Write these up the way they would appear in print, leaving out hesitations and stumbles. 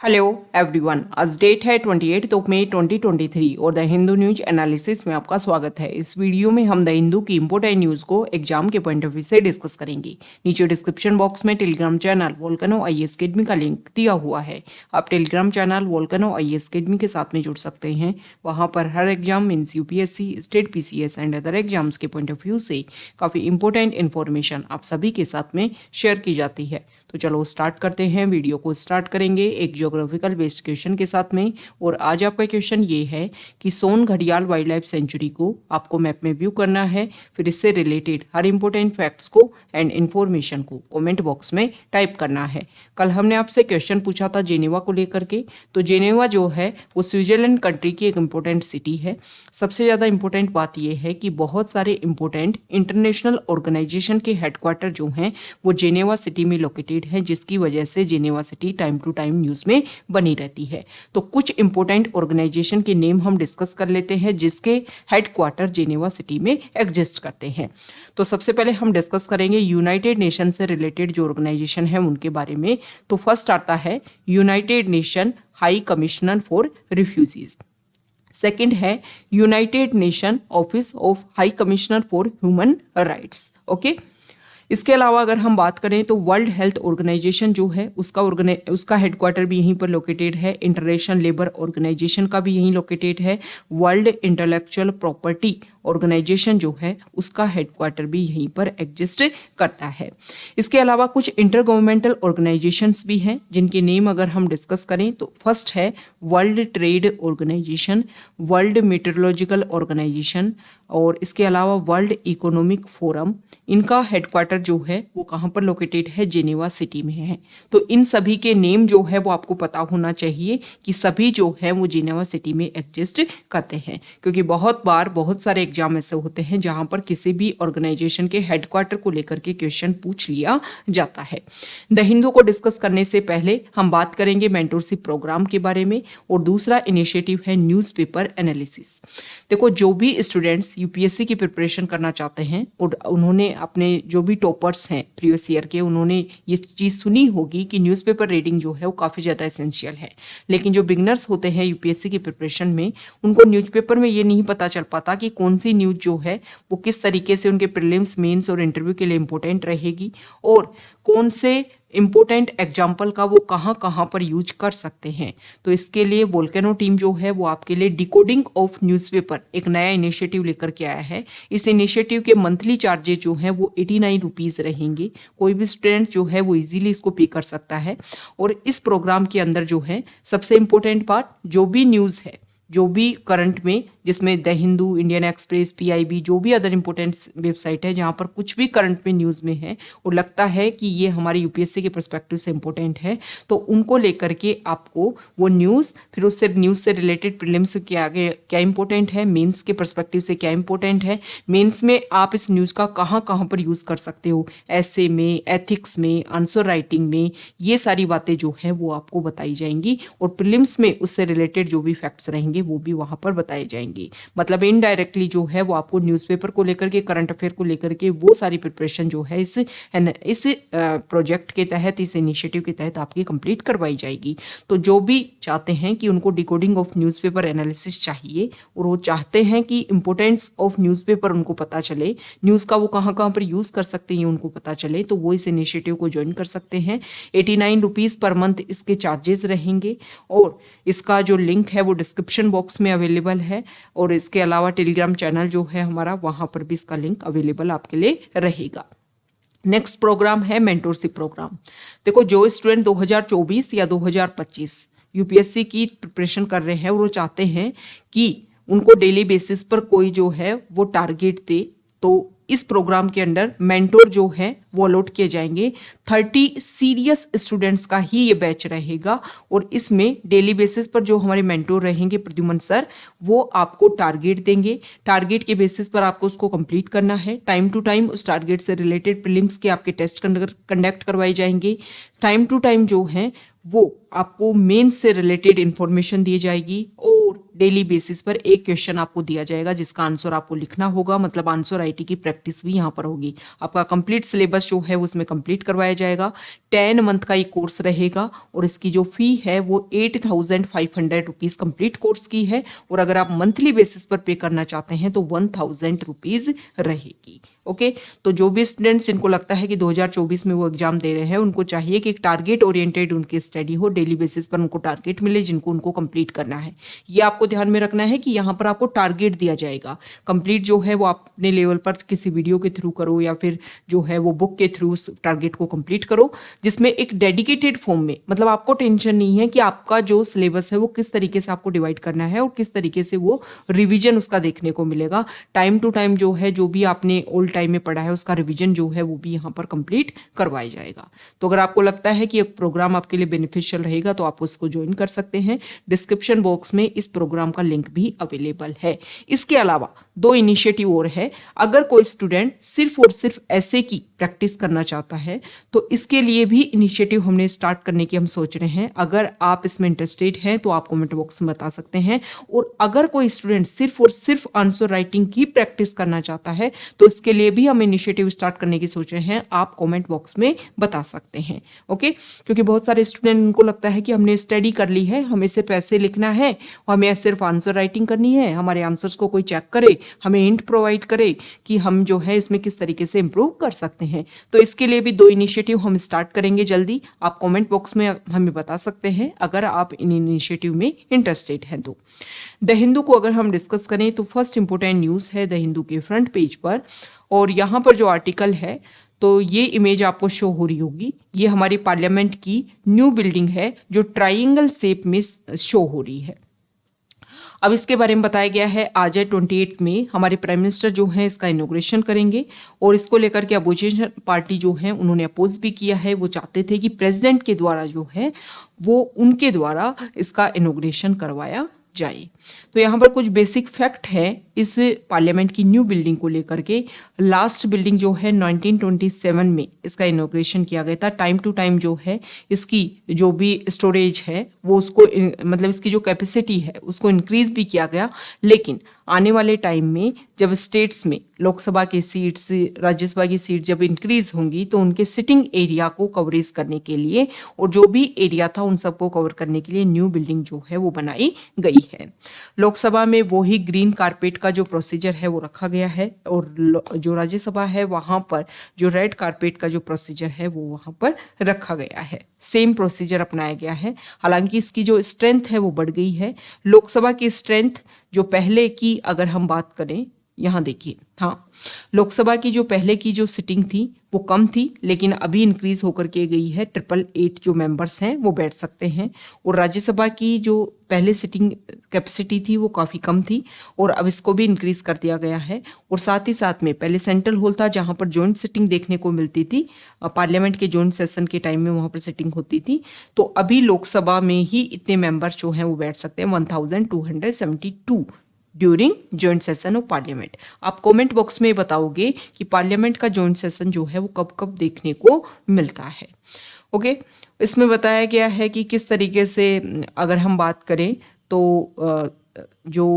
Hello everyone, आज date है 28 मई 2023 और द हिंदू न्यूज एनालिसिस में आपका स्वागत है। इस वीडियो में हम द हिंदू की इंपोर्टेंट न्यूज़ को एग्जाम के पॉइंट ऑफ व्यू से डिस्कस करेंगे। नीचे डिस्क्रिप्शन बॉक्स में Telegram channel Volcano IAS academy का लिंक दिया हुआ है। आप Telegram channel Volcano IAS academy के साथ में जुड़ सकते हैं। वहाँ पर हर exam means UPSC, state PCS and other exams के पॉइंट ऑफ व्यू से काफ़ी इंपॉर्टेंट इन्फॉर्मेशन आप सभी के साथ में शेयर की जाती है। तो चलो स्टार्ट करते हैं। वीडियो को स्टार्ट करेंगे एक ज्योग्राफिकल बेस्ड क्वेश्चन के साथ में। और आज आपका क्वेश्चन ये है कि सोन घड़ियाल वाइल्ड लाइफ सेंचुरी को आपको मैप में व्यू करना है। फिर इससे रिलेटेड हर इंपॉर्टेंट फैक्ट्स को एंड इन्फॉर्मेशन को कमेंट बॉक्स में टाइप करना है। कल हमने आपसे क्वेश्चन पूछा था जेनेवा को लेकर के। तो जेनेवा जो है वो स्विट्जरलैंड कंट्री की एक इम्पोर्टेंट सिटी है। सबसे ज़्यादा इंपॉर्टेंट बात यह है कि बहुत सारे इंपॉर्टेंट इंटरनेशनल ऑर्गेनाइजेशन के हेडक्वार्टर जो हैं वो जेनेवा सिटी में लोकेटेड है, जिसकी वजह से Geneva city time to time news में बनी रहती है। तो कुछ इंपॉर्टेंट ऑर्गेनाइजेशन के नेम हम डिस्कस कर लेते हैं जिसके हेडक्वार्टर जेनेवा सिटी में एग्जिस्ट करते हैं। तो सबसे पहले हम डिस्कस करेंगे यूनाइटेड नेशन से रिलेटेड जो ऑर्गेनाइजेशन है उनके बारे में। तो फर्स्ट आता है United Nation high commissioner for refugees. Second है United Nation office of high commissioner for human rights. Okay, इसके अलावा अगर हम बात करें तो वर्ल्ड हेल्थ ऑर्गेनाइजेशन जो है उसका हेडक्वार्टर भी यहीं पर लोकेटेड है। इंटरनेशनल लेबर ऑर्गेनाइजेशन का भी यहीं लोकेटेड है। वर्ल्ड इंटेलेक्चुअल प्रॉपर्टी ऑर्गेनाइजेशन जो है उसका हेडक्वार्टर भी यहीं पर एग्जिस्ट करता है। इसके अलावा कुछ इंटर गवर्नमेंटल ऑर्गेनाइजेशंस भी हैं जिनके नेम अगर हम डिस्कस करें तो फर्स्ट है World Trade Organization, World Meteorological Organization और इसके अलावा वर्ल्ड इकोनॉमिक फोरम। इनका हेडक्वार्टर जो है वो कहाँ पर लोकेटेड है? जेनेवा सिटी में है। तो इन सभी के नेम जो है वो आपको पता होना चाहिए कि सभी जो है वो जेनेवा सिटी में एग्जिस्ट करते हैं, क्योंकि बहुत बार बहुत सारे एग्जाम ऐसे होते हैं जहां पर किसी भी ऑर्गेनाइजेशन के हेडक्वार्टर को लेकर के क्वेश्चन पूछ लिया जाता है। द हिंदू को डिस्कस करने से पहले हम बात करेंगे मेंटोरशिप प्रोग्राम के बारे में और दूसरा इनिशिएटिव है न्यूज़पेपर एनालिसिस। देखो, जो भी स्टूडेंट्स यूपीएससी की प्रिपरेशन करना चाहते हैं और उन्होंने अपने जो भी टॉपर्स हैं प्रीवियस ईयर के, उन्होंने ये चीज़ सुनी होगी कि न्यूज़पेपर रीडिंग जो है वो काफ़ी ज़्यादा एसेंशियल है। लेकिन जो बिगनर्स होते हैं यूपीएससी की प्रिपरेशन में, उनको न्यूज़पेपर में ये नहीं पता चल पाता कि कौन सी न्यूज़ जो है वो किस तरीके से उनके प्रीलिम्स, मेंस और इंटरव्यू के लिए इंपॉर्टेंट रहेगी और कौन से इंपॉर्टेंट एग्जाम्पल का वो कहाँ कहाँ पर यूज कर सकते हैं। तो इसके लिए वोल्केनो टीम जो है वो आपके लिए डिकोडिंग ऑफ न्यूज़पेपर एक नया इनिशिएटिव लेकर के आया है। इस इनिशिएटिव के मंथली चार्जेस जो हैं वो 89 रुपीज़ रहेंगे। कोई भी स्टूडेंट जो है वो इजीली इसको पे कर सकता है। और इस प्रोग्राम के अंदर जो है सबसे इम्पोर्टेंट पार्ट, जो भी न्यूज़ है, जो भी करंट में, जिसमें the Hindu, Indian express, PIB, जो भी अदर इंपॉर्टेंट वेबसाइट है जहाँ पर कुछ भी करंट में न्यूज़ में है और लगता है कि ये हमारे यूपीएससी के पर्सपेक्टिव से इंपॉर्टेंट है, तो उनको लेकर के आपको वो न्यूज़, फिर उससे न्यूज़ से रिलेटेड प्रीलिम्स के आगे क्या इंपॉर्टेंट है, मेंस के पर्सपेक्टिव से क्या इंपॉर्टेंट है, मेंस में आप इस न्यूज़ का कहाँ कहाँ पर यूज़ कर सकते हो, ऐसे में, एथिक्स में, आंसर राइटिंग में, ये सारी बातें जो है वो आपको बताई जाएंगी। और प्रीलिम्स में उससे रिलेटेड जो भी फैक्ट्स रहेंगे वो भी वहां पर बताए जाएंगे। मतलब इनडायरेक्टली जो है वो आपको न्यूज़पेपर को लेकर के, करंट अफेयर को लेकर के वो सारी प्रिपरेशन जो है इस प्रोजेक्ट के तहत, इस इनिशिएटिव के तहत आपकी कंप्लीट करवाई जाएगी। तो जो भी चाहते हैं कि उनको डिकोडिंग ऑफ न्यूज़पेपर एनालिसिस चाहिए और वो चाहते हैं कि इंपॉर्टेंस ऑफ न्यूज़पेपर उनको पता चले, न्यूज़ का वो कहाँ कहाँ पर यूज़ कर सकते हैं उनको पता चले, तो वो इस इनिशिएटिव को ज्वाइन कर सकते हैं। 89 रुपीज़ पर मंथ इसके चार्जेस रहेंगे और इसका जो लिंक है वो डिस्क्रिप्शन बॉक्स में अवेलेबल है। और इसके अलावा टेलीग्राम चैनल जो है हमारा, वहां पर भी इसका लिंक अवेलेबल आपके लिए रहेगा। नेक्स्ट प्रोग्राम है मेंटोरशिप प्रोग्राम। देखो, जो स्टूडेंट 2024 या 2025 यूपीएससी की प्रिपरेशन कर रहे हैं और वो चाहते हैं कि उनको डेली बेसिस पर कोई जो है वो टारगेट दे, तो इस प्रोग्राम के अंडर मेंटोर जो है वो अलॉट किए जाएंगे। 30 सीरियस स्टूडेंट्स का ही ये बैच रहेगा और इसमें डेली बेसिस पर जो हमारे मेंटोर रहेंगे प्रद्युमन सर, वो आपको टारगेट देंगे। टारगेट के बेसिस पर आपको उसको कंप्लीट करना है। टाइम टू टाइम उस टारगेट से रिलेटेड प्रीलिम्स के आपके टेस्ट कंडक्ट करवाए जाएंगे। टाइम टू टाइम जो है वो आपको मेंस से रिलेटेड इंफॉर्मेशन दी जाएगी और डेली बेसिस पर एक क्वेश्चन आपको दिया जाएगा जिसका आंसर आपको लिखना होगा, मतलब आंसर राइटिंग की प्रैक्टिस भी यहाँ पर होगी। आपका कंप्लीट सिलेबस जो है उसमें कंप्लीट करवाया जाएगा। 10 मंथ का ये कोर्स रहेगा और इसकी जो फी है वो 8500 रुपीज़ कंप्लीट कोर्स की है, और अगर आप मंथली बेसिस पर पे करना चाहते हैं तो 1000 रुपीज़ रहेगी। ओके, तो जो भी स्टूडेंट्स जिनको लगता है कि 2024 में वो एग्जाम दे रहे हैं, उनको चाहिए कि एक टारगेट ओरिएंटेड उनकी स्टडी हो, डेली बेसिस पर उनको टारगेट मिले जिनको उनको कंप्लीट करना है। ये आपको ध्यान में रखना है कि यहाँ पर आपको टारगेट दिया जाएगा। कंप्लीट जो है वो आप अपने लेवल पर किसी वीडियो के थ्रू करो या फिर जो है वो बुक के थ्रू उस टारगेट को कंप्लीट करो, जिसमें एक डेडिकेटेड फॉर्म में, मतलब आपको टेंशन नहीं है कि आपका जो सिलेबस है वो किस तरीके से आपको डिवाइड करना है और किस तरीके से वो रिविजन उसका देखने को मिलेगा। टाइम टू टाइम जो है जो भी आपने ओल्ड टाइम में पढ़ा है उसका रिवीजन जो है वो भी यहाँ पर कंप्लीट करवाया जाएगा। तो अगर आपको लगता है कि एक प्रोग्राम आपके लिए बेनिफिशियल रहेगा तो आप उसको ज्वाइन कर सकते हैं। डिस्क्रिप्शन बॉक्स में इस प्रोग्राम का लिंक भी अवेलेबल है। इसके अलावा 2 इनिशिएटिव और है। अगर कोई स्टूडेंट सिर्फ और सिर्फ ऐसे की प्रैक्टिस करना चाहता है तो इसके लिए भी इनिशिएटिव हमने स्टार्ट करने की हम सोच रहे हैं। अगर आप इसमें इंटरेस्टेड हैं तो आप कमेंट बॉक्स में बता सकते हैं। और अगर कोई स्टूडेंट सिर्फ और सिर्फ आंसर राइटिंग की प्रैक्टिस करना चाहता है तो इसके लिए भी हम इनिशिएटिव स्टार्ट करने की सोच रहे हैं। आप कमेंट बॉक्स में बता सकते हैं। ओके, क्योंकि बहुत सारे स्टूडेंट उनको लगता है कि हमने स्टडी कर ली है, हमें सिर्फ ऐसे लिखना है, हमें सिर्फ आंसर राइटिंग करनी है, हमारे आंसर्स को कोई चेक करे, हमें हिंट प्रोवाइड करे कि हम जो है इसमें किस तरीके से इंप्रूव कर सकते हैं। तो इसके लिए भी 2 इनिशिएटिव हम स्टार्ट करेंगे जल्दी। आप कमेंट बॉक्स में हमें बता सकते हैं अगर आप इन इनिशिएटिव में इंटरेस्टेड हैं तो। द हिंदू को अगर हम डिस्कस करें तो फर्स्ट इंपॉर्टेंट न्यूज़ है द हिंदू के फ्रंट पेज पर, और यहाँ पर जो आर्टिकल है तो ये इमेज आपको शो हो रही होगी। ये हमारी पार्लियामेंट की न्यू बिल्डिंग है जो ट्राइंगल शेप में शो हो रही है। अब इसके बारे में बताया गया है आज है 28 में हमारे प्राइम मिनिस्टर जो हैं इसका इनॉग्रेशन करेंगे, और इसको लेकर के अपोजिशन पार्टी जो है उन्होंने अपोज भी किया है। वो चाहते थे कि प्रेसिडेंट के द्वारा जो है वो उनके द्वारा इसका इनॉग्रेशन करवाया जाए। तो यहाँ पर कुछ बेसिक फैक्ट है इस पार्लियामेंट की न्यू बिल्डिंग को लेकर के। लास्ट बिल्डिंग जो है 1927 में इसका इनॉग्रेशन किया गया था। टाइम टू टाइम जो है इसकी जो भी स्टोरेज है वो उसको मतलब इसकी जो कैपेसिटी है उसको इंक्रीज भी किया गया, लेकिन आने वाले टाइम में जब स्टेट्स में लोकसभा की सीट्स, राज्यसभा की सीट जब इंक्रीज होंगी तो उनके सिटिंग एरिया को कवरेज करने के लिए और जो भी एरिया था उन सबको कवर करने के लिए न्यू बिल्डिंग जो है वो बनाई गई है। लोकसभा में वही ग्रीन कारपेट का जो प्रोसीजर है वो रखा गया है, और जो राज्यसभा है वहाँ पर जो रेड कारपेट का जो प्रोसीजर है वो वहाँ पर रखा गया है। सेम प्रोसीजर अपनाया गया है। हालांकि इसकी जो स्ट्रेंथ है वो बढ़ गई है। लोकसभा की स्ट्रेंथ जो पहले की अगर हम बात करें, यहाँ देखिए, हाँ, लोकसभा की जो पहले की जो सिटिंग थी वो कम थी, लेकिन अभी इंक्रीज होकर के गई है। 888 जो मेंबर्स हैं वो बैठ सकते हैं। और राज्यसभा की जो पहले सिटिंग कैपेसिटी थी वो काफ़ी कम थी और अब इसको भी इंक्रीज कर दिया गया है। और साथ ही साथ में पहले सेंट्रल हॉल था जहाँ पर जॉइंट सिटिंग देखने को मिलती थी, पार्लियामेंट के जॉइंट सेशन के टाइम में वहाँ पर सिटिंग होती थी। तो अभी लोकसभा में ही इतने मेंबर्स जो हैं वो बैठ सकते हैं, 1272 during joint session of parliament. आप कमेंट बॉक्स में बताओगे कि पार्लियामेंट का जॉइंट सेशन जो है वो कब कब देखने को मिलता है। ओके, इसमें बताया गया है कि किस तरीके से अगर हम बात करें तो जो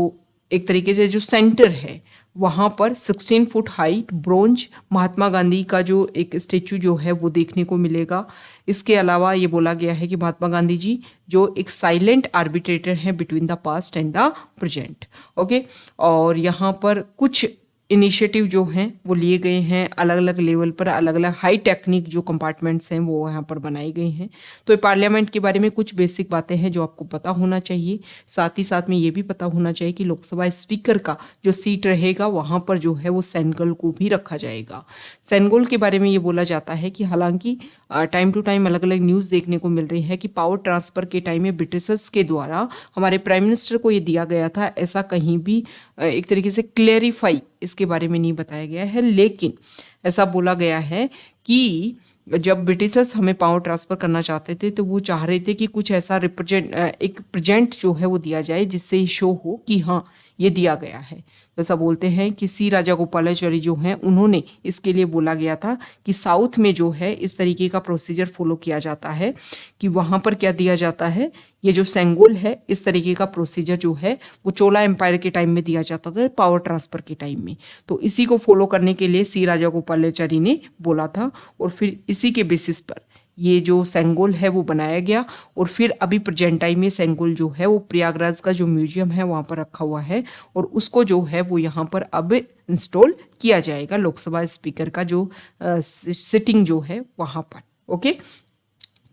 एक तरीके से जो सेंटर है वहाँ पर 16 foot height bronze Mahatma Gandhi का जो एक स्टेचू जो है वो देखने को मिलेगा। इसके अलावा ये बोला गया है कि महात्मा गांधी जी जो एक साइलेंट आर्बिट्रेटर हैं between the past and the present. Okay, और यहाँ पर कुछ इनिशिएटिव जो हैं वो लिए गए हैं अलग अलग लेवल पर, अलग अलग हाई टेक्निक जो कंपार्टमेंट्स हैं वो यहाँ पर बनाए गए हैं। तो पार्लियामेंट के बारे में कुछ बेसिक बातें हैं जो आपको पता होना चाहिए। साथ ही साथ में ये भी पता होना चाहिए कि लोकसभा स्पीकर का जो सीट रहेगा वहाँ पर जो है वो सेनेगल को भी रखा जाएगा। सेनेगल के बारे में ये बोला जाता है कि हालांकि टाइम टू टाइम अलग अलग न्यूज़ देखने को मिल रही है कि पावर ट्रांसफ़र के टाइम में ब्रिटिशर्स के द्वारा हमारे प्राइम मिनिस्टर को ये दिया गया था, ऐसा कहीं भी एक तरीके से क्लेरिफाई इसके बारे में नहीं बताया गया है। लेकिन ऐसा बोला गया है कि जब ब्रिटिशर्स हमें पावर ट्रांसफ़र करना चाहते थे तो वो चाह रहे थे कि कुछ ऐसा एक प्रेजेंट जो है वो दिया जाए जिससे शो हो कि हाँ ये दिया गया है। ऐसा बोलते हैं कि सी राजागोपालाचारी जो हैं उन्होंने इसके लिए बोला गया था कि साउथ में जो है इस तरीके का प्रोसीजर फॉलो किया जाता है कि वहाँ पर क्या दिया जाता है ये जो सेंगोल है, इस तरीके का प्रोसीजर जो है वो चोला एम्पायर के टाइम में दिया जाता था, पावर ट्रांसफर के टाइम में। तो इसी को फॉलो करने के लिए सी राजागोपालाचारी ने बोला था और फिर इसी के बेसिस पर ये जो सेंगोल है वो बनाया गया। और फिर अभी प्रेजेंट टाइम में सेंगोल जो है वो प्रयागराज का जो म्यूजियम है वहाँ पर रखा हुआ है और उसको जो है वो यहाँ पर अब इंस्टॉल किया जाएगा, लोकसभा स्पीकर का जो सिटिंग जो है वहाँ पर। ओके,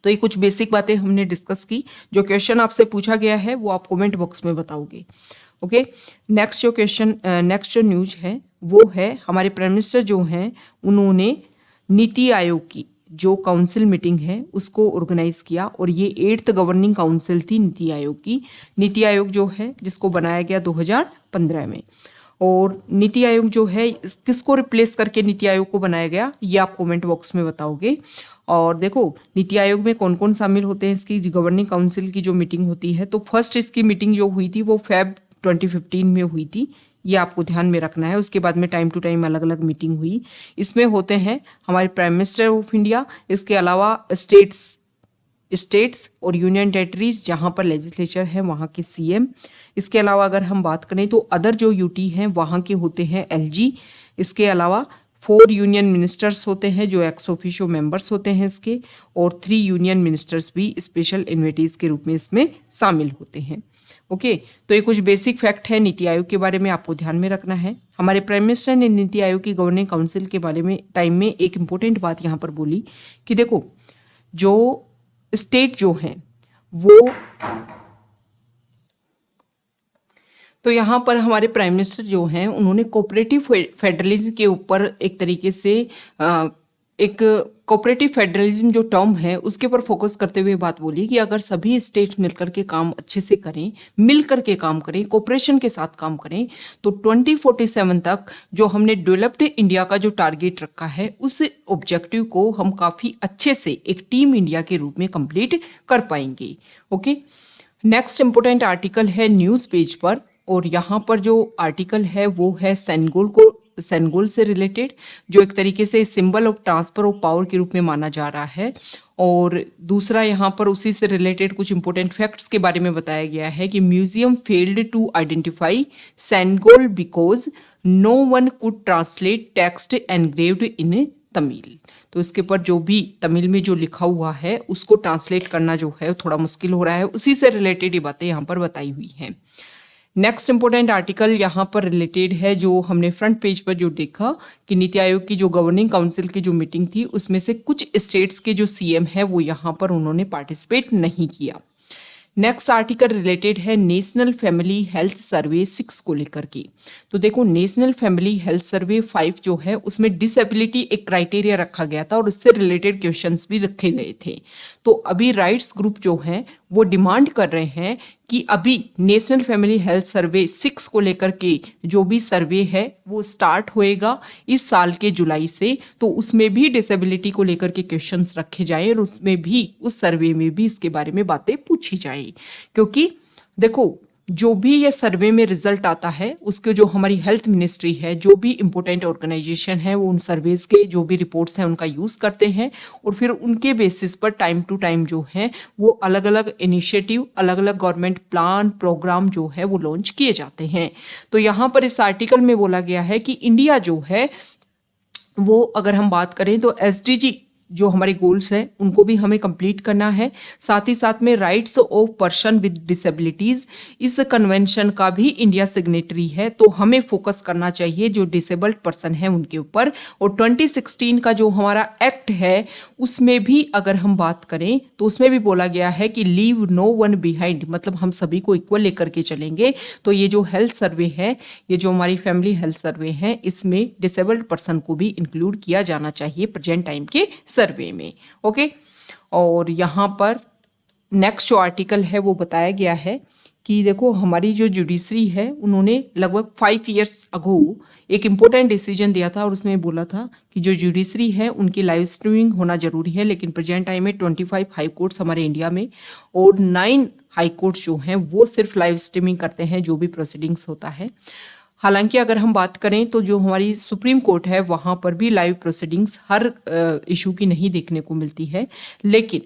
तो ये कुछ बेसिक बातें हमने डिस्कस की। जो क्वेश्चन आपसे पूछा गया है वो आप कमेंट बॉक्स में बताओगे। ओके, नेक्स्ट जो क्वेश्चन, नेक्स्ट जो न्यूज है वो है हमारे प्राइम मिनिस्टर जो हैं उन्होंने नीति आयोग की जो काउंसिल मीटिंग है उसको ऑर्गेनाइज किया और ये 8th गवर्निंग काउंसिल थी नीति आयोग की। नीति आयोग जो है जिसको बनाया गया 2015 में। और नीति आयोग जो है किसको रिप्लेस करके नीति आयोग को बनाया गया ये आप कमेंट बॉक्स में बताओगे। और देखो नीति आयोग में कौन कौन शामिल होते हैं, इसकी गवर्निंग काउंसिल की जो मीटिंग होती है, तो फर्स्ट इसकी मीटिंग जो हुई थी वो फेब 2015 में हुई थी, ये आपको ध्यान में रखना है। उसके बाद में टाइम टू टाइम अलग अलग मीटिंग हुई। इसमें होते हैं हमारे प्राइम मिनिस्टर ऑफ इंडिया, इसके अलावा स्टेट्स और यूनियन टेरिटरीज जहाँ पर लेजिस्लेचर है वहाँ के सीएम। इसके अलावा अगर हम बात करें तो अदर जो यूटी हैं वहाँ के होते हैं एलजी। इसके अलावा 4 यूनियन मिनिस्टर्स होते हैं जो एक्स ऑफिशियो मेंबर्स होते हैं इसके, और 3 यूनियन मिनिस्टर्स भी स्पेशल इन्विटीज के रूप में इसमें शामिल होते हैं। ओके, तो ये कुछ बेसिक फैक्ट है नीति आयोग के बारे में, आपको ध्यान में रखना है। हमारे प्राइम मिनिस्टर ने नीति आयोग की गवर्निंग काउंसिल के बारे में टाइम में एक इंपॉर्टेंट बात यहाँ पर बोली कि देखो जो स्टेट जो हैं वो, तो यहाँ पर हमारे प्राइम मिनिस्टर जो हैं उन्होंने कोऑपरेटिव फेडरलिज्म के ऊपर एक तरीके से एक कोऑपरेटिव फेडरलिज्म जो टर्म है उसके ऊपर फोकस करते हुए बात बोली कि अगर सभी स्टेट मिलकर के काम अच्छे से करें, मिलकर के काम करें, कोऑपरेशन के साथ काम करें, तो 2047 तक जो हमने डेवलप्ड इंडिया का जो टारगेट रखा है उस ऑब्जेक्टिव को हम काफ़ी अच्छे से एक टीम इंडिया के रूप में कंप्लीट कर पाएंगे। ओके, नेक्स्ट इंपोर्टेंट आर्टिकल है न्यूज़ पेज पर, और यहाँ पर जो आर्टिकल है वो है सेंगोल से रिलेटेड, जो एक तरीके से symbol of transfer of power के रूप में माना जा रहा है। और दूसरा यहाँ पर उसी से रिलेटेड कुछ इंपॉर्टेंट फैक्ट्स के बारे में बताया गया है कि museum failed to identify Sengol because no one could translate text engraved in Tamil. तो इसके ऊपर जो भी तमिल में जो लिखा हुआ है उसको ट्रांसलेट करना जो है थोड़ा मुश्किल हो रहा है, उसी से रिलेटेड ये बातें यहाँ पर बताई हुई हैं। नेक्स्ट इंपॉर्टेंट आर्टिकल यहाँ पर रिलेटेड है जो हमने फ्रंट पेज पर जो देखा कि नीति आयोग की जो गवर्निंग काउंसिल की जो मीटिंग थी उसमें से कुछ स्टेट्स के जो सीएम है वो यहाँ पर उन्होंने पार्टिसिपेट नहीं किया। नेक्स्ट आर्टिकल रिलेटेड है नेशनल फैमिली हेल्थ सर्वे 6 को लेकर के। तो देखो नेशनल फैमिली हेल्थ सर्वे 5 जो है उसमें डिसेबिलिटी एक क्राइटेरिया रखा गया था और उससे रिलेटेड क्वेश्चंस भी रखे गए थे। तो अभी राइट्स ग्रुप जो हैं वो डिमांड कर रहे हैं कि अभी नेशनल फैमिली हेल्थ सर्वे 6 को लेकर के जो भी सर्वे है वो स्टार्ट होएगा इस साल के जुलाई से, तो उसमें भी डिसेबिलिटी को लेकर के क्वेश्चंस रखे जाएं और उसमें भी उस सर्वे में भी इसके बारे में बातें पूछी जाए। क्योंकि देखो जो भी ये सर्वे में रिजल्ट आता है उसके जो हमारी हेल्थ मिनिस्ट्री है, जो भी इंपॉर्टेंट ऑर्गेनाइजेशन है वो उन सर्वेज के जो भी रिपोर्ट्स हैं उनका यूज़ करते हैं और फिर उनके बेसिस पर टाइम टू टाइम जो है वो अलग अलग इनिशिएटिव, अलग अलग गवर्नमेंट प्लान प्रोग्राम जो है वो लॉन्च किए जाते हैं। तो यहाँ पर इस आर्टिकल में बोला गया है कि इंडिया जो है वो अगर हम बात करें तो SDG जो हमारे गोल्स हैं उनको भी हमें कंप्लीट करना है, साथ ही साथ में rights of person with disabilities इस कन्वेंशन का भी इंडिया सिग्नेटरी है, तो हमें फोकस करना चाहिए जो डिसेबल्ड पर्सन है उनके ऊपर। और 2016 का जो हमारा एक्ट है उसमें भी अगर हम बात करें तो उसमें भी बोला गया है कि लीव नो वन बिहाइंड, मतलब हम सभी को इक्वल लेकर के चलेंगे। तो ये जो हेल्थ सर्वे है, ये जो हमारी फैमिली हेल्थ सर्वे है, इसमें डिसेबल्ड पर्सन को भी इंक्लूड किया जाना चाहिए प्रेजेंट टाइम के सर्वे में। ओके, और यहाँ पर नेक्स्ट जो आर्टिकल है वो बताया गया है कि देखो हमारी जो जुडिशरी है उन्होंने लगभग 5 इयर्स अगो एक इम्पोर्टेंट डिसीजन दिया था और उसमें बोला था कि जो जुडिशरी है उनकी लाइव स्ट्रीमिंग होना जरूरी है, लेकिन प्रेजेंट टाइम में 25 हाई कोर्ट्स हमारे इंडिया में और 9 हाई कोर्ट्स जो हैं वो सिर्फ लाइव स्ट्रीमिंग करते हैं जो भी प्रोसीडिंग्स होता है। हालांकि अगर हम बात करें तो जो हमारी सुप्रीम कोर्ट है वहाँ पर भी लाइव प्रोसीडिंग्स हर इशू की नहीं देखने को मिलती है, लेकिन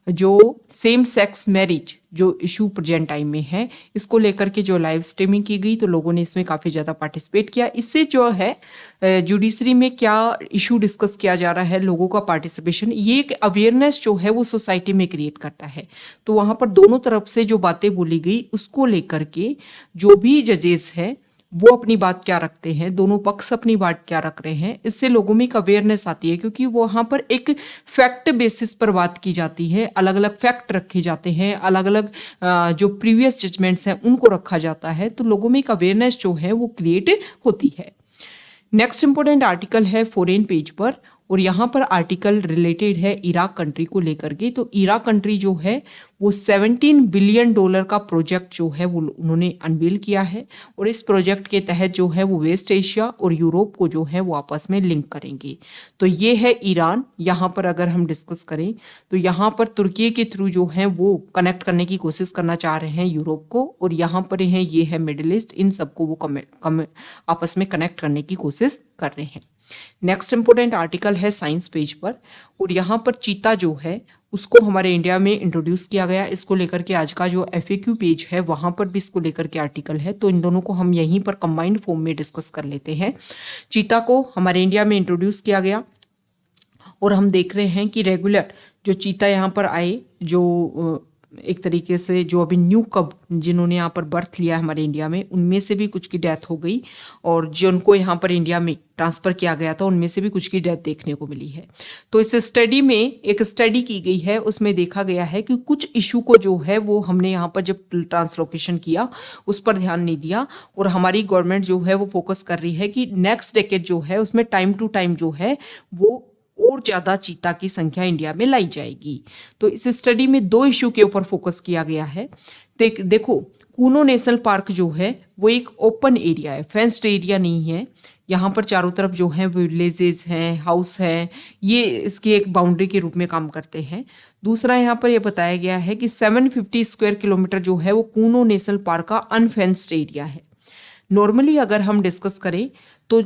जो सेम सेक्स मैरिज जो इशू प्रेजेंट टाइम में है, इसको लेकर के जो लाइव स्ट्रीमिंग की गई तो लोगों ने इसमें काफ़ी ज़्यादा पार्टिसिपेट किया। इससे जो है जुडिशरी में क्या इशू डिस्कस किया जा रहा है, लोगों का पार्टिसिपेशन, ये एक अवेयरनेस जो है वो सोसाइटी में क्रिएट करता है। तो वहाँ पर दोनों तरफ से जो बातें बोली गई उसको लेकर के जो भी जजेस है वो अपनी बात क्या रखते हैं, दोनों पक्ष अपनी बात क्या रख रहे हैं, इससे लोगों में एक अवेयरनेस आती है, क्योंकि वहाँ पर एक फैक्ट बेसिस पर बात की जाती है, अलग अलग फैक्ट रखे जाते हैं, अलग अलग जो प्रीवियस जजमेंट्स हैं उनको रखा जाता है, तो लोगों में एक अवेयरनेस जो है वो क्रिएट होती है। नेक्स्ट इंपॉर्टेंट आर्टिकल है फॉरेन पेज पर, और यहाँ पर आर्टिकल रिलेटेड है इराक कंट्री को लेकर के। तो इराक कंट्री जो है वो $17 बिलियन का प्रोजेक्ट जो है वो उन्होंने अनवील किया है, और इस प्रोजेक्ट के तहत जो है वो वेस्ट एशिया और यूरोप को जो है वो आपस में लिंक करेंगे। तो ये है ईरान। यहाँ पर अगर हम डिस्कस करें तो यहाँ पर तुर्की के थ्रू जो है वो कनेक्ट करने की कोशिश करना चाह रहे हैं यूरोप को, और यहाँ पर है ये है मिडिल ईस्ट, इन सबको वो आपस में कनेक्ट करने की कोशिश कर रहे हैं। नेक्स्ट इंपोर्टेंट आर्टिकल है साइंस पेज पर, और यहाँ पर चीता जो है उसको हमारे इंडिया में इंट्रोड्यूस किया गया। इसको लेकर के आज का जो FAQ पेज है वहाँ पर भी इसको लेकर के आर्टिकल है, तो इन दोनों को हम यहीं पर कंबाइंड फॉर्म में डिस्कस कर लेते हैं। चीता को हमारे इंडिया में इंट्रोड्यूस किया गया, और हम देख रहे हैं कि रेगुलर जो चीता यहाँ पर आए, जो एक तरीके से जो अभी न्यू कब जिन्होंने यहाँ पर बर्थ लिया है हमारे इंडिया में, उनमें से भी कुछ की डेथ हो गई, और जिनको यहाँ पर इंडिया में ट्रांसफ़र किया गया था उनमें से भी कुछ की डेथ देखने को मिली है। तो इस स्टडी में एक स्टडी की गई है, उसमें देखा गया है कि कुछ इशू को जो है वो हमने यहाँ पर जब ट्रांसलोकेशन किया उस पर ध्यान नहीं दिया, और हमारी गवर्नमेंट जो है वो फोकस कर रही है कि नेक्स्ट डेकेड जो है उसमें टाइम टू टाइम जो है वो और ज़्यादा चीता की संख्या इंडिया में लाई जाएगी। तो इस स्टडी में 2 इशू के ऊपर फोकस किया गया है। देखो, कूनो नेशनल पार्क जो है वो एक ओपन एरिया है, फेंस्ड एरिया नहीं है। यहाँ पर चारों तरफ जो है विलेजेस हैं, हाउस है, ये इसकी एक बाउंड्री के रूप में काम करते हैं। दूसरा यहाँ पर यह बताया गया है कि 750 स्क्वायर किलोमीटर जो है वो कूनो नेशनल पार्क का अनफेंस्ड एरिया है। नॉर्मली अगर हम डिस्कस करें तो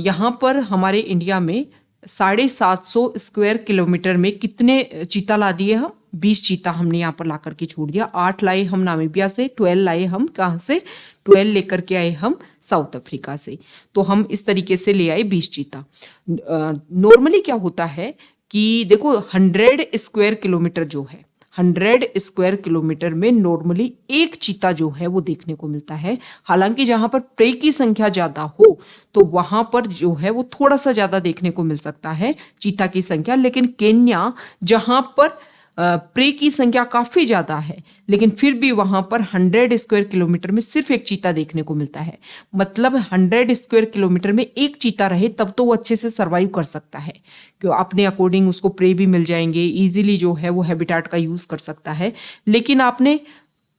यहाँ पर हमारे इंडिया में 750 स्क्वायर किलोमीटर में कितने चीता ला दिए हम? 20 चीता हमने यहाँ पर ला करके छोड़ दिया। 8 लाए हम नामीबिया से, 12 लाए हम कहाँ से? 12 लेकर के आए हम साउथ अफ्रीका से। तो हम इस तरीके से ले आए 20 चीता। नॉर्मली क्या होता है कि देखो 100 स्क्वायर किलोमीटर जो है, 100 स्क्वायर किलोमीटर में नॉर्मली एक चीता जो है वो देखने को मिलता है। हालांकि जहां पर प्रे की संख्या ज्यादा हो तो वहां पर जो है वो थोड़ा सा ज्यादा देखने को मिल सकता है चीता की संख्या, लेकिन केन्या जहां पर प्रे की संख्या काफी ज्यादा है लेकिन फिर भी वहां पर 100 स्क्वायर किलोमीटर में सिर्फ एक चीता देखने को मिलता है। मतलब 100 स्क्वायर किलोमीटर में एक चीता रहे तब तो वो अच्छे से सरवाइव कर सकता है, क्यों अपने अकॉर्डिंग उसको प्रे भी मिल जाएंगे, इजीली जो है वो हैबिटाट का यूज कर सकता है। लेकिन आपने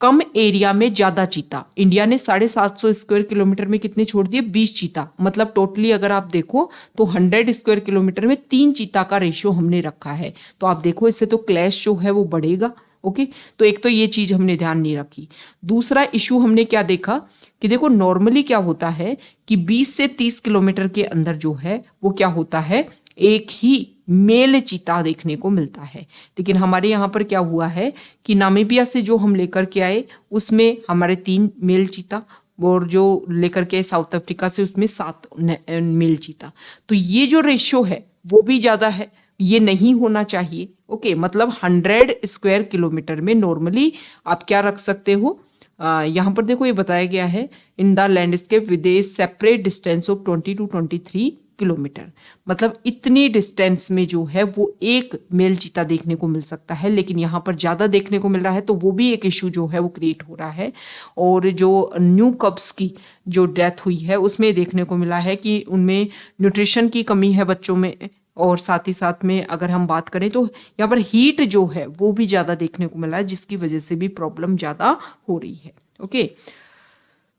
कम एरिया में ज्यादा चीता, इंडिया ने 750 स्क्वायर किलोमीटर में कितने छोड़ दिए? 20 चीता। मतलब टोटली अगर आप देखो तो 100 स्क्वायर किलोमीटर में 3 चीता का रेशियो हमने रखा है। तो आप देखो इससे तो क्लैश जो है वो बढ़ेगा। ओके, तो एक तो ये चीज हमने ध्यान नहीं रखी। दूसरा इशू हमने क्या देखा कि देखो नॉर्मली क्या होता है कि 20 से 30 किलोमीटर के अंदर जो है वो क्या होता है, एक ही मेल चीता देखने को मिलता है। लेकिन हमारे यहाँ पर क्या हुआ है कि नामीबिया से जो हम लेकर के आए उसमें हमारे 3 मेल चीता, और जो लेकर के साउथ अफ्रीका से उसमें 7 मेल चीता। तो ये जो रेशियो है वो भी ज्यादा है, ये नहीं होना चाहिए। ओके, मतलब 100 स्क्वायर किलोमीटर में नॉर्मली आप क्या रख सकते हो? यहाँ पर देखो ये बताया गया है in the landscape with A separate distance of 20 to 23 kilometre. मतलब इतनी डिस्टेंस में जो है वो एक मेल चीता देखने को मिल सकता है, लेकिन यहाँ पर ज़्यादा देखने को मिल रहा है, तो वो भी एक इशू जो है वो क्रिएट हो रहा है। और जो न्यू कब्स की जो डेथ हुई है उसमें देखने को मिला है कि उनमें न्यूट्रिशन की कमी है बच्चों में, और साथ ही साथ में अगर हम बात करें तो यहाँ पर हीट जो है वो भी ज़्यादा देखने को मिला है, जिसकी वजह से भी प्रॉब्लम ज़्यादा हो रही है। ओके,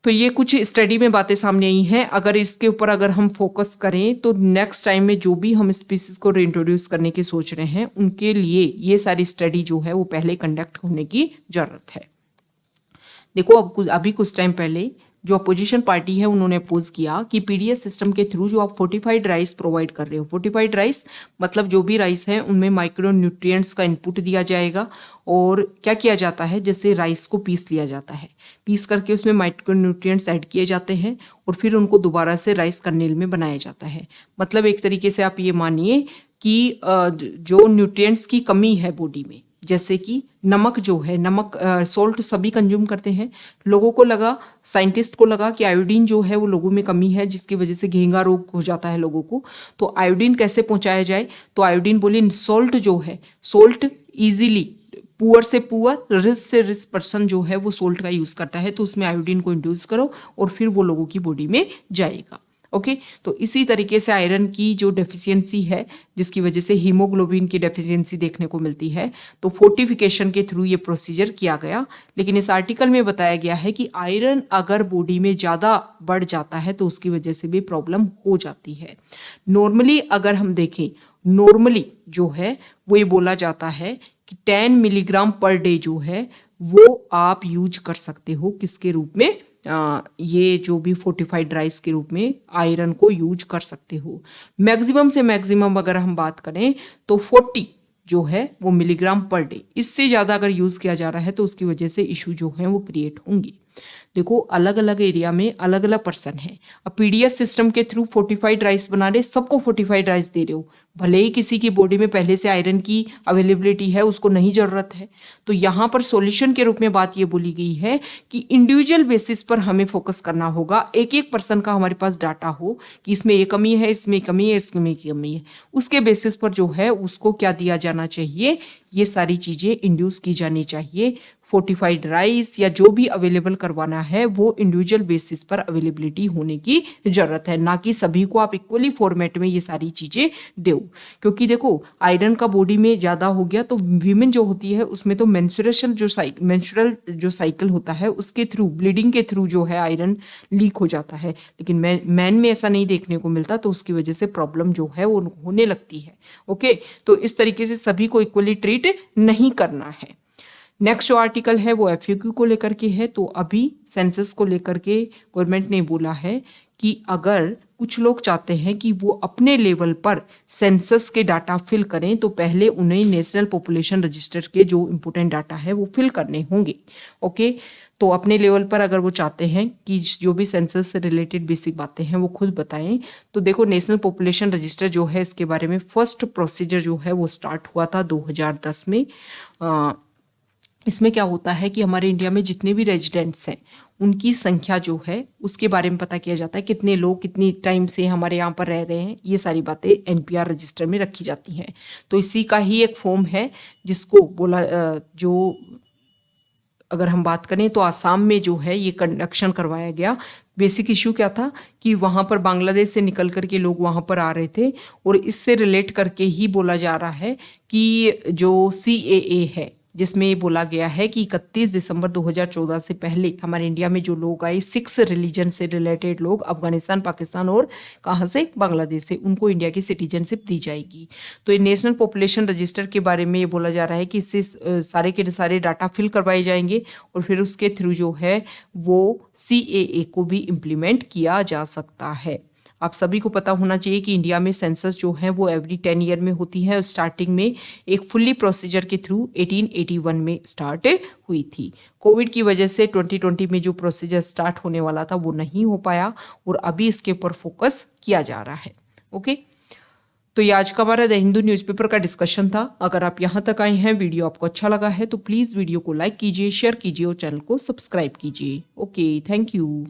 तो ये कुछ स्टडी में बातें सामने आई हैं। अगर इसके ऊपर अगर हम फोकस करें तो नेक्स्ट टाइम में जो भी हम स्पीसीज को रिइंट्रोड्यूस करने की सोच रहे हैं उनके लिए ये सारी स्टडी जो है वो पहले कंडक्ट होने की जरूरत है। देखो अब अभी कुछ टाइम पहले जो अपोजिशन पार्टी है उन्होंने अपोज किया कि पीडीएस सिस्टम के थ्रू जो आप फोर्टिफाइड राइस प्रोवाइड कर रहे हो, फोर्टिफाइड राइस मतलब जो भी राइस है उनमें माइक्रो न्यूट्रिएंट्स का इनपुट दिया जाएगा और क्या किया जाता है, जैसे राइस को पीस लिया जाता है, पीस करके उसमें माइक्रो न्यूट्रिएंट्स ऐड किए जाते हैं और फिर उनको दोबारा से राइस कर्नेल में बनाया जाता है। मतलब एक तरीके से आप ये मानिए कि जो न्यूट्रिएंट्स की कमी है बॉडी में, जैसे कि नमक जो है, नमक सॉल्ट सभी कंज्यूम करते हैं, लोगों को लगा, साइंटिस्ट को लगा कि आयोडीन जो है वो लोगों में कमी है जिसकी वजह से घेंगा रोग हो जाता है लोगों को, तो आयोडीन कैसे पहुंचाया जाए, तो आयोडीन बोली सॉल्ट जो है, सॉल्ट इजीली पुअर से पुअर, रिच से रिच पर्सन जो है वो सोल्ट का यूज करता है, तो उसमें आयोडीन को इंड्यूस करो और फिर वो लोगों की बॉडी में जाएगा। ओके तो इसी तरीके से आयरन की जो डेफिशिएंसी है जिसकी वजह से हीमोग्लोबिन की डेफिशिएंसी देखने को मिलती है, तो फोर्टिफिकेशन के थ्रू ये प्रोसीजर किया गया। लेकिन इस आर्टिकल में बताया गया है कि आयरन अगर बॉडी में ज़्यादा बढ़ जाता है तो उसकी वजह से भी प्रॉब्लम हो जाती है। नॉर्मली अगर हम देखें, नॉर्मली जो है वो ये बोला जाता है कि 10 मिलीग्राम पर डे जो है वो आप यूज कर सकते हो किसके रूप में, ये जो भी फोर्टिफाइड राइस के रूप में आयरन को यूज कर सकते हो। मैक्सिमम से मैक्सिमम अगर हम बात करें तो 40 जो है वो मिलीग्राम पर डे, इससे ज़्यादा अगर यूज़ किया जा रहा है तो उसकी वजह से इशू जो है वो क्रिएट होंगी। देखो अलग अलग एरिया में अलग अलग पर्सन है। अब पीडीएस सिस्टम के थ्रू फोर्टिफाइड राइस बना रहे, सबको फोर्टिफाइड राइस दे रहे हो, भले ही किसी की बॉडी में पहले से आयरन की अवेलेबिलिटी है, उसको नहीं जरूरत है, तो यहाँ पर सॉल्यूशन के रूप में बात ये बोली गई है कि इंडिविजुअल बेसिस पर हमें फोकस करना होगा। एक एक पर्सन का हमारे पास डाटा हो कि इसमें ये कमी है, इसमें कमी है, इसमें कमी है, उसके बेसिस पर जो है उसको क्या दिया जाना चाहिए, ये सारी चीजें इंड्यूस की जानी चाहिए। फोर्टिफाइड राइस या जो भी अवेलेबल करवाना है वो इंडिविजुअल बेसिस पर अवेलेबिलिटी होने की जरूरत है, ना कि सभी को आप इक्वली फॉर्मेट में ये सारी चीजें दो। क्योंकि देखो आयरन का बॉडी में ज्यादा हो गया तो वीमेन जो होती है उसमें तो मेंस्ट्रुअल जो साइकिल होता है उसके थ्रू, ब्लीडिंग के थ्रू जो है आयरन लीक हो जाता है, लेकिन मैन में ऐसा नहीं देखने को मिलता, तो उसकी वजह से प्रॉब्लम जो है वो होने लगती है। ओके तो इस तरीके से सभी को इक्वली ट्रीट नहीं करना है। नेक्स्ट जो आर्टिकल है वो एफएक्यू को लेकर के है। तो अभी सेंसस को लेकर के गवर्नमेंट ने बोला है कि अगर कुछ लोग चाहते हैं कि वो अपने लेवल पर सेंसस के डाटा फिल करें तो पहले उन्हें नेशनल पॉपुलेशन रजिस्टर के जो इम्पोर्टेंट डाटा है वो फिल करने होंगे। ओके तो अपने लेवल पर अगर वो चाहते हैं कि जो भी सेंसस से रिलेटेड बेसिक बातें हैं वो खुद बताएं, तो देखो नेशनल पॉपुलेशन रजिस्टर जो है इसके बारे में फर्स्ट प्रोसीजर जो है वो स्टार्ट हुआ था 2010 में। इसमें क्या होता है कि हमारे इंडिया में जितने भी रेजिडेंट्स हैं उनकी संख्या जो है उसके बारे में पता किया जाता है, कितने लोग कितनी टाइम से हमारे यहाँ पर रह रहे हैं, ये सारी बातें एनपीआर रजिस्टर में रखी जाती हैं। तो इसी का ही एक फॉर्म है जिसको बोला जो अगर हम बात करें तो आसाम में जो है ये कंडक्शन करवाया गया। बेसिक इशू क्या था कि वहाँ पर बांग्लादेश से निकल करके लोग वहाँ पर आ रहे थे और इससे रिलेट करके ही बोला जा रहा है कि जो CAA है जिसमें ये बोला गया है कि 31 दिसंबर 2014 से पहले हमारे इंडिया में जो लोग आए 6 रिलीजन से रिलेटेड लोग, अफगानिस्तान, पाकिस्तान और कहाँ से, बांग्लादेश से, उनको इंडिया की सिटीजनशिप दी जाएगी। तो ये नेशनल पॉपुलेशन रजिस्टर के बारे में ये बोला जा रहा है कि इससे सारे के सारे डाटा फिल करवाए जाएंगे और फिर उसके थ्रू जो है वो CAA को भी इम्प्लीमेंट किया जा सकता है। आप सभी को पता होना चाहिए कि इंडिया में सेंसस जो है वो एवरी 10 ईयर में होती है। स्टार्टिंग में एक फुल्ली प्रोसीजर के थ्रू 1881 में स्टार्ट हुई थी। कोविड की वजह से 2020 में जो प्रोसीजर स्टार्ट होने वाला था वो नहीं हो पाया और अभी इसके ऊपर फोकस किया जा रहा है। ओके तो ये आज का हमारा द हिंदू न्यूज़पेपर का डिस्कशन था। अगर आप यहाँ तक आए हैं, वीडियो आपको अच्छा लगा है तो प्लीज़ वीडियो को लाइक कीजिए, शेयर कीजिए और चैनल को सब्सक्राइब कीजिए। Okay thank you.